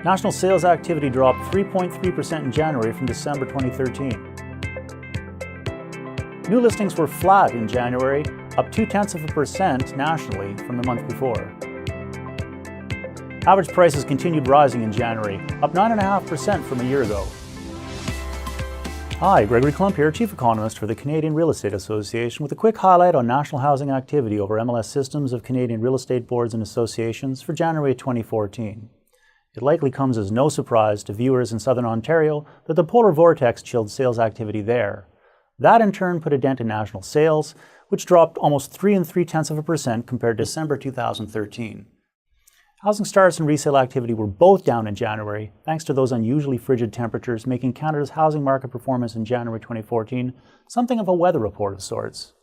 National sales activity dropped 3.3% in January from December 2013. New listings were flat in January, up 0.2% nationally from the month before. Average prices continued rising in January, up 9.5% from a year ago. Hi, Gregory Klump here, Chief Economist for the Canadian Real Estate Association, with a quick highlight on national housing activity over MLS systems of Canadian real estate boards and associations for January 2014. It likely comes as no surprise to viewers in Southern Ontario that the polar vortex chilled sales activity there. That in turn put a dent in national sales, which dropped almost 3.3% compared to December 2013. Housing starts and resale activity were both down in January, thanks to those unusually frigid temperatures, making Canada's housing market performance in January 2014 something of a weather report of sorts.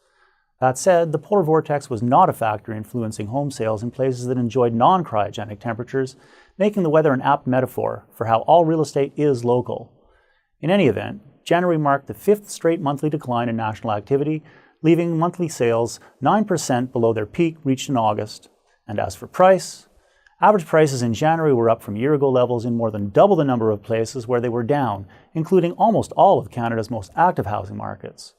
That said, the polar vortex was not a factor influencing home sales in places that enjoyed non-cryogenic temperatures, making the weather an apt metaphor for how all real estate is local. In any event, January marked the fifth straight monthly decline in national activity, leaving monthly sales 9% below their peak reached in August. And as for price, average prices in January were up from year-ago levels in more than double the number of places where they were down, including almost all of Canada's most active housing markets.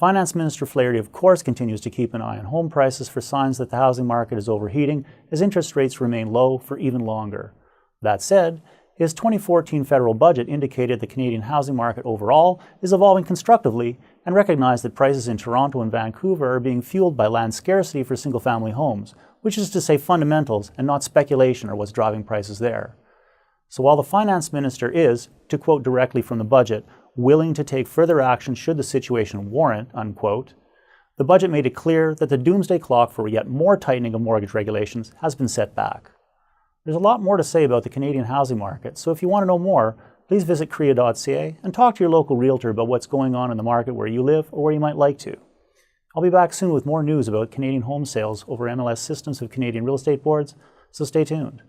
Finance Minister Flaherty, of course, continues to keep an eye on home prices for signs that the housing market is overheating as interest rates remain low for even longer. That said, his 2014 federal budget indicated the Canadian housing market overall is evolving constructively and recognized that prices in Toronto and Vancouver are being fueled by land scarcity for single-family homes, which is to say fundamentals and not speculation are what's driving prices there. So while the finance minister is, to quote directly from the budget, willing to take further action should the situation warrant, unquote, the budget made it clear that the doomsday clock for yet more tightening of mortgage regulations has been set back. There's a lot more to say about the Canadian housing market, so if you want to know more, please visit CREA.ca and talk to your local realtor about what's going on in the market where you live or where you might like to. I'll be back soon with more news about Canadian home sales over MLS systems of Canadian real estate boards, so stay tuned.